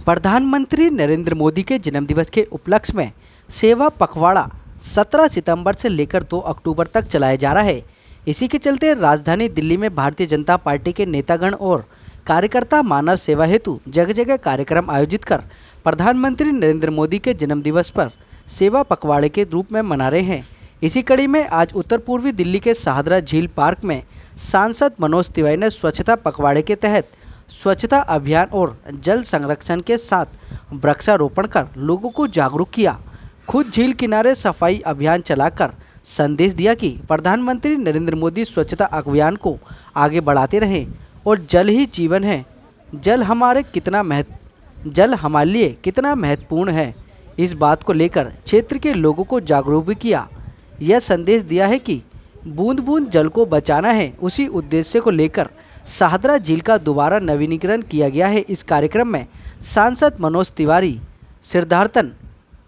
प्रधानमंत्री नरेंद्र मोदी के जन्मदिवस के उपलक्ष्य में सेवा पखवाड़ा 17 सितंबर से लेकर 2 अक्टूबर तक चलाया जा रहा है। इसी के चलते राजधानी दिल्ली में भारतीय जनता पार्टी के नेतागण और कार्यकर्ता मानव सेवा हेतु जगह जगह कार्यक्रम आयोजित कर प्रधानमंत्री नरेंद्र मोदी के जन्मदिवस पर सेवा पखवाड़े के रूप में मना रहे हैं। इसी कड़ी में आज उत्तर पूर्वी दिल्ली के शाहदरा झील पार्क में सांसद मनोज तिवारी ने स्वच्छता पखवाड़े के तहत स्वच्छता अभियान और जल संरक्षण के साथ वृक्षारोपण कर लोगों को जागरूक किया। खुद झील किनारे सफाई अभियान चलाकर संदेश दिया कि प्रधानमंत्री नरेंद्र मोदी स्वच्छता अभियान को आगे बढ़ाते रहें और जल ही जीवन है, जल हमारे लिए कितना महत्वपूर्ण है, इस बात को लेकर क्षेत्र के लोगों को जागरूक भी किया। यह संदेश दिया है कि बूंद बूंद जल को बचाना है। उसी उद्देश्य को लेकर शाहदरा झील का दोबारा नवीनीकरण किया गया है। इस कार्यक्रम में सांसद मनोज तिवारी, सिद्धार्थन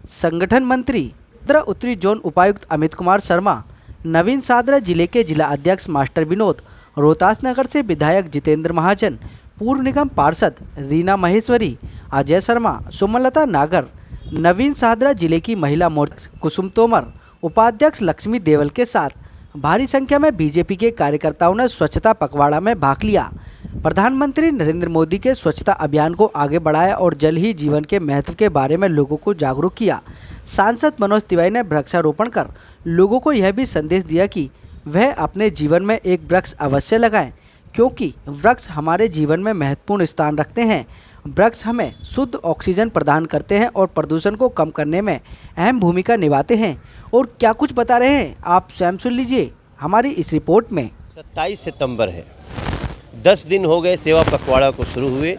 संगठन मंत्री, उत्तरी जोन उपायुक्त अमित कुमार शर्मा, नवीन शाहदरा जिले के जिला अध्यक्ष मास्टर विनोद, रोहतास नगर से विधायक जितेंद्र महाजन, पूर्व निगम पार्षद रीना महेश्वरी, अजय शर्मा, सुमलता नागर, नवीन शाहदरा जिले की महिला मोर्चा कुसुम तोमर, उपाध्यक्ष लक्ष्मी देवल के साथ भारी संख्या में बीजेपी के कार्यकर्ताओं ने स्वच्छता पखवाड़ा में भाग लिया। प्रधानमंत्री नरेंद्र मोदी के स्वच्छता अभियान को आगे बढ़ाया और जल ही जीवन के महत्व के बारे में लोगों को जागरूक किया। सांसद मनोज तिवारी ने वृक्षारोपण कर लोगों को यह भी संदेश दिया कि वह अपने जीवन में एक वृक्ष अवश्य लगाएं, क्योंकि वृक्ष हमारे जीवन में महत्वपूर्ण स्थान रखते हैं। वृक्ष हमें शुद्ध ऑक्सीजन प्रदान करते हैं और प्रदूषण को कम करने में अहम भूमिका निभाते हैं। और क्या कुछ बता रहे हैं आप स्वयं सुन लीजिए हमारी इस रिपोर्ट में। 27 सितंबर है, 10 दिन हो गए सेवा पखवाड़ा को शुरू हुए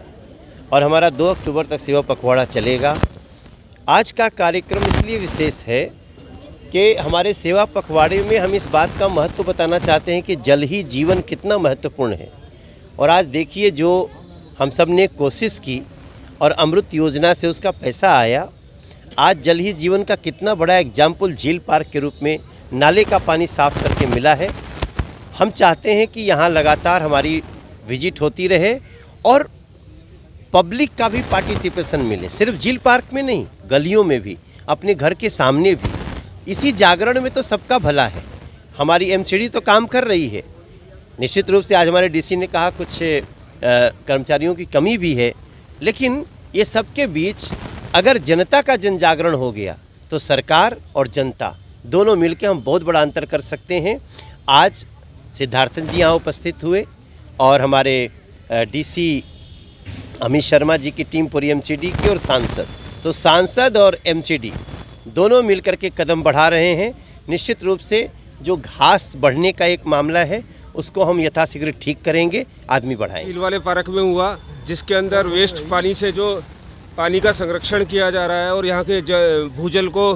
और हमारा 2 अक्टूबर तक सेवा पखवाड़ा चलेगा। आज का कार्यक्रम इसलिए विशेष है कि हमारे सेवा पखवाड़े में हम इस बात का महत्व बताना चाहते हैं कि जल ही जीवन कितना महत्वपूर्ण है। और आज देखिए, जो हम सब ने कोशिश की और अमृत योजना से उसका पैसा आया, आज जल ही जीवन का कितना बड़ा एग्जाम्पल झील पार्क के रूप में नाले का पानी साफ करके मिला है। हम चाहते हैं कि यहाँ लगातार हमारी विजिट होती रहे और पब्लिक का भी पार्टिसिपेशन मिले, सिर्फ झील पार्क में नहीं, गलियों में भी, अपने घर के सामने भी। इसी जागरण में तो सबका भला है। हमारी एमसीडी तो काम कर रही है। निश्चित रूप से आज हमारे डीसी ने कहा कुछ कर्मचारियों की कमी भी है, लेकिन ये सबके बीच अगर जनता का जन जागरण हो गया तो सरकार और जनता दोनों मिलकर हम बहुत बड़ा अंतर कर सकते हैं। आज सिद्धार्थन जी यहाँ उपस्थित हुए और हमारे डीसी अमित शर्मा जी की टीम पूरी एमसीडी की और सांसद और एमसीडी दोनों मिलकर के कदम बढ़ा रहे हैं। निश्चित रूप से जो घास बढ़ने का एक मामला है उसको हम यथाशीघ्र ठीक करेंगे, आदमी बढ़ाएंगे। झील वाले पार्क में हुआ, जिसके अंदर वेस्ट पानी से जो पानी का संरक्षण किया जा रहा है और यहाँ के भूजल को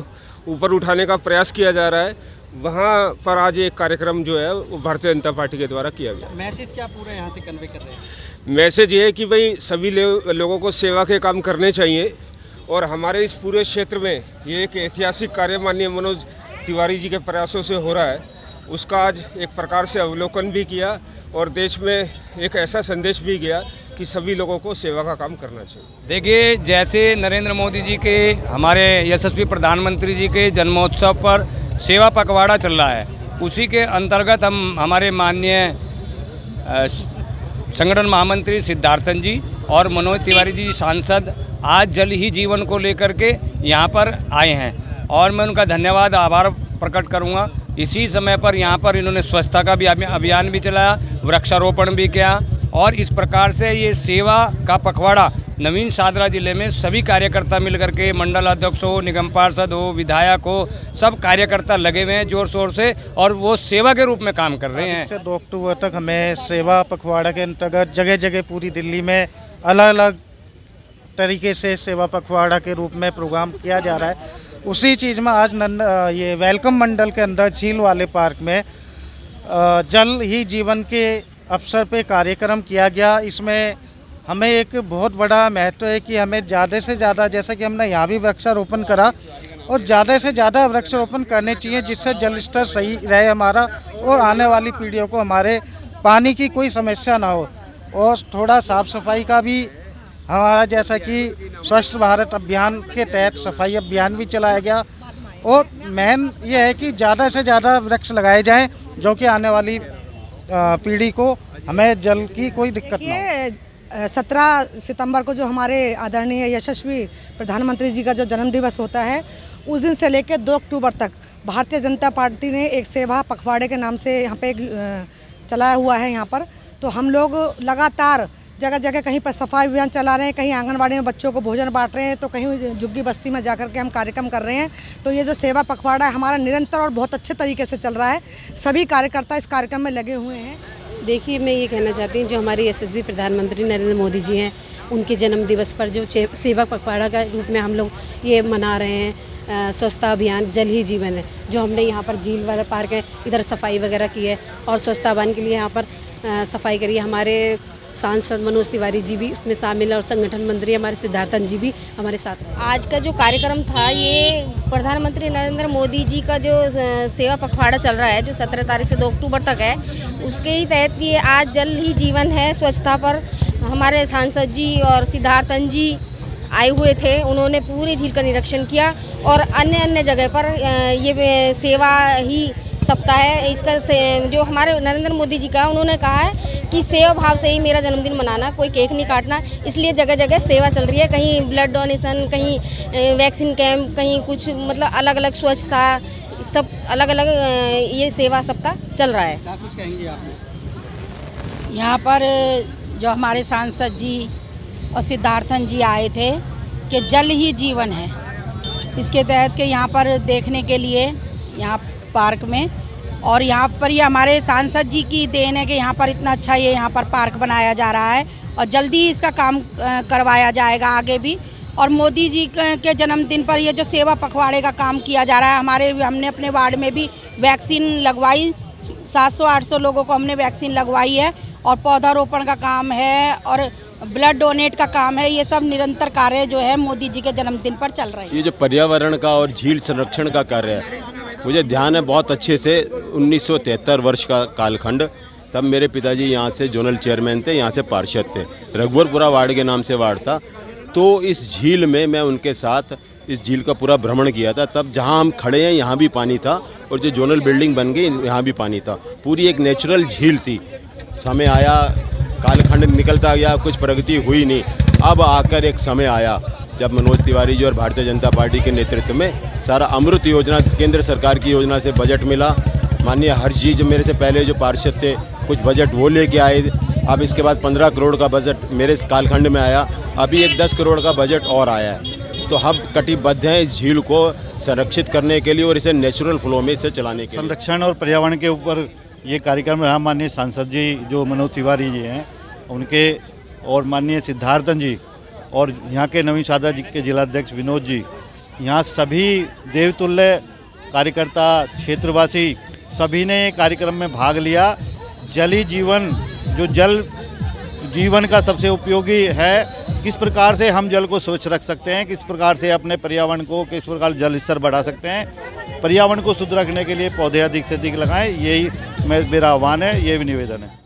ऊपर उठाने का प्रयास किया जा रहा है, वहाँ पर आज एक कार्यक्रम जो है वो भारतीय जनता पार्टी के द्वारा किया गया। मैसेज क्या पूरा यहाँ से कन्वे कर रहे हैं? मैसेज ये है कि भाई सभी लोगों को सेवा के काम करने चाहिए और हमारे इस पूरे क्षेत्र में ये एक ऐतिहासिक कार्य माननीय मनोज तिवारी जी के प्रयासों से हो रहा है। उसका आज एक प्रकार से अवलोकन भी किया और देश में एक ऐसा संदेश भी गया कि सभी लोगों को सेवा का काम करना चाहिए। देखिए, जैसे नरेंद्र मोदी जी के, हमारे यशस्वी प्रधानमंत्री जी के जन्मोत्सव पर सेवा पखवाड़ा चल रहा है, उसी के अंतर्गत हम हमारे माननीय संगठन महामंत्री सिद्धार्थन जी और मनोज तिवारी जी सांसद आज जल ही जीवन को लेकर के यहाँ पर आए हैं और मैं उनका धन्यवाद, आभार प्रकट करूँगा। इसी समय पर यहाँ पर इन्होंने स्वच्छता का भी अभियान भी चलाया, वृक्षारोपण भी किया और इस प्रकार से ये सेवा का पखवाड़ा नवीन शाहदरा जिले में सभी कार्यकर्ता मिलकर के, मंडल अध्यक्ष हो, निगम पार्षद हो, विधायक हो, सब कार्यकर्ता लगे हुए हैं जोर शोर से और वो सेवा के रूप में काम कर रहे हैं। 2 अक्टूबर तक हमें सेवा पखवाड़ा के अंतर्गत जगह जगह पूरी दिल्ली में अलग अलग तरीके से सेवा पखवाड़ा के रूप में प्रोग्राम किया जा रहा है। उसी चीज़ में आज ये वेलकम मंडल के अंदर झील वाले पार्क में जल ही जीवन के अवसर पे कार्यक्रम किया गया। इसमें हमें एक बहुत बड़ा महत्व है कि हमें ज़्यादा से ज़्यादा, जैसा कि हमने यहाँ भी वृक्षारोपण करा, और ज़्यादा से ज़्यादा वृक्षारोपण करने चाहिए जिससे जल स्तर सही रहे हमारा और आने वाली पीढ़ियों को हमारे पानी की कोई समस्या ना हो। और थोड़ा साफ़ सफाई का भी हमारा जैसा कि स्वच्छ भारत अभियान के तहत सफाई अभियान भी चलाया गया और मेन ये है कि ज़्यादा से ज़्यादा वृक्ष लगाए जाएं जो कि आने वाली पीढ़ी को हमें जल की कोई दिक्कत ना हो। 17 सितंबर को जो हमारे आदरणीय यशस्वी प्रधानमंत्री जी का जो जन्म दिवस होता है, उस दिन से लेकर 2 अक्टूबर तक भारतीय जनता पार्टी ने एक सेवा पखवाड़े के नाम से यहाँ पे चलाया हुआ है। यहाँ पर तो हम लोग लगातार जगह जगह कहीं पर सफाई अभियान चला रहे हैं, कहीं आंगनबाड़ी में बच्चों को भोजन बांट रहे हैं, तो कहीं झुग्गी बस्ती में जाकर के हम कार्यक्रम कर रहे हैं। तो ये जो सेवा पखवाड़ा है हमारा निरंतर और बहुत अच्छे तरीके से चल रहा है। सभी कार्यकर्ता इस कार्यक्रम में लगे हुए हैं। देखिए, मैं ये कहना चाहती हूँ, जो हमारे यशस्वी प्रधानमंत्री नरेंद्र मोदी जी हैं, उनके जन्म दिवस पर जो सेवा पखवाड़ा का रूप में हम लोग ये मना रहे हैं, स्वच्छता अभियान जल ही जीवन है, जो हमने यहाँ पर झील वाला पार्क है, इधर सफाई वगैरह की है और स्वच्छता अभियान के लिए यहाँ पर सफाई करी है। हमारे सांसद मनोज तिवारी जी भी इसमें शामिल है और संगठन मंत्री हमारे सिद्धार्थन जी भी हमारे साथ हैं। आज का जो कार्यक्रम था, ये प्रधानमंत्री नरेंद्र मोदी जी का जो सेवा पखवाड़ा चल रहा है, जो 17 तारीख से 2 अक्टूबर तक है, उसके ही तहत ये आज जल ही जीवन है स्वच्छता पर हमारे सांसद जी और सिद्धार्थन जी आए हुए थे। उन्होंने पूरे झील का निरीक्षण किया और अन्य जगह पर ये सेवा ही सप्ताह है। इसका जो हमारे नरेंद्र मोदी जी का, उन्होंने कहा है कि सेवा भाव से ही मेरा जन्मदिन मनाना, कोई केक नहीं काटना, इसलिए जगह जगह सेवा चल रही है। कहीं ब्लड डोनेशन, कहीं वैक्सीन कैंप, कहीं कुछ मतलब अलग अलग स्वच्छता, सब अलग अलग ये सेवा सप्ताह चल रहा है। क्या कुछ कहेंगे आप? यहाँ पर जो हमारे सांसद जी और सिद्धार्थन जी आए थे कि जल ही जीवन है, इसके तहत के यहाँ पर देखने के लिए यहाँ पार्क में, और यहाँ पर ये हमारे सांसद जी की देन है कि यहाँ पर इतना अच्छा ये यहाँ पर पार्क बनाया जा रहा है और जल्दी ही इसका काम करवाया जाएगा आगे भी। और मोदी जी के जन्मदिन पर ये जो सेवा पखवाड़े का काम किया जा रहा है, हमने अपने वार्ड में भी वैक्सीन लगवाई, 700-800 लोगों को हमने वैक्सीन लगवाई है और पौधारोपण का काम है और ब्लड डोनेट का काम है। ये सब निरंतर कार्य जो है मोदी जी के जन्मदिन पर चल रहे हैं। ये जो पर्यावरण का और झील संरक्षण का कार्य है, मुझे ध्यान है बहुत अच्छे से 1973 वर्ष का कालखंड, तब मेरे पिताजी यहाँ से जोनल चेयरमैन थे, यहाँ से पार्षद थे, रघुवरपुरा वार्ड के नाम से वार्ड था। तो इस झील में मैं उनके साथ इस झील का पूरा भ्रमण किया था। तब जहाँ हम खड़े हैं यहाँ भी पानी था और जो जोनल बिल्डिंग बन गई यहाँ भी पानी था। पूरी एक नेचुरल झील थी। समय आया, कालखंड निकलता गया, कुछ प्रगति हुई नहीं। अब आकर एक समय आया जब मनोज तिवारी जी और भारतीय जनता पार्टी के नेतृत्व में सारा अमृत योजना, केंद्र सरकार की योजना से बजट मिला। माननीय हर्ष जी जो मेरे से पहले जो पार्षद थे, कुछ बजट वो लेके आए। अब इसके बाद 15 करोड़ का बजट मेरे इस कालखंड में आया। अभी एक 10 करोड़ का बजट और आया है। तो हम कटिबद्ध हैं इस झील को संरक्षित करने के लिए और इसे नेचुरल फ्लो में इसे चलाने के लिए। संरक्षण और पर्यावरण के ऊपर ये कार्यक्रम रहा। माननीय सांसद जी जो मनोज तिवारी जी हैं, उनके और माननीय सिद्धार्थन जी और यहाँ के नवीन सादा जी के जिलाध्यक्ष विनोद जी, यहाँ सभी देवतुल्य कार्यकर्ता, क्षेत्रवासी सभी ने कार्यक्रम में भाग लिया। जल ही जीवन, जो जल जीवन का सबसे उपयोगी है, किस प्रकार से हम जल को स्वच्छ रख सकते हैं, किस प्रकार से अपने पर्यावरण को, किस प्रकार जल स्तर बढ़ा सकते हैं। पर्यावरण को शुद्ध रखने के लिए पौधे अधिक से अधिक लगाएं, यही मेरा आह्वान है, ये भी निवेदन है।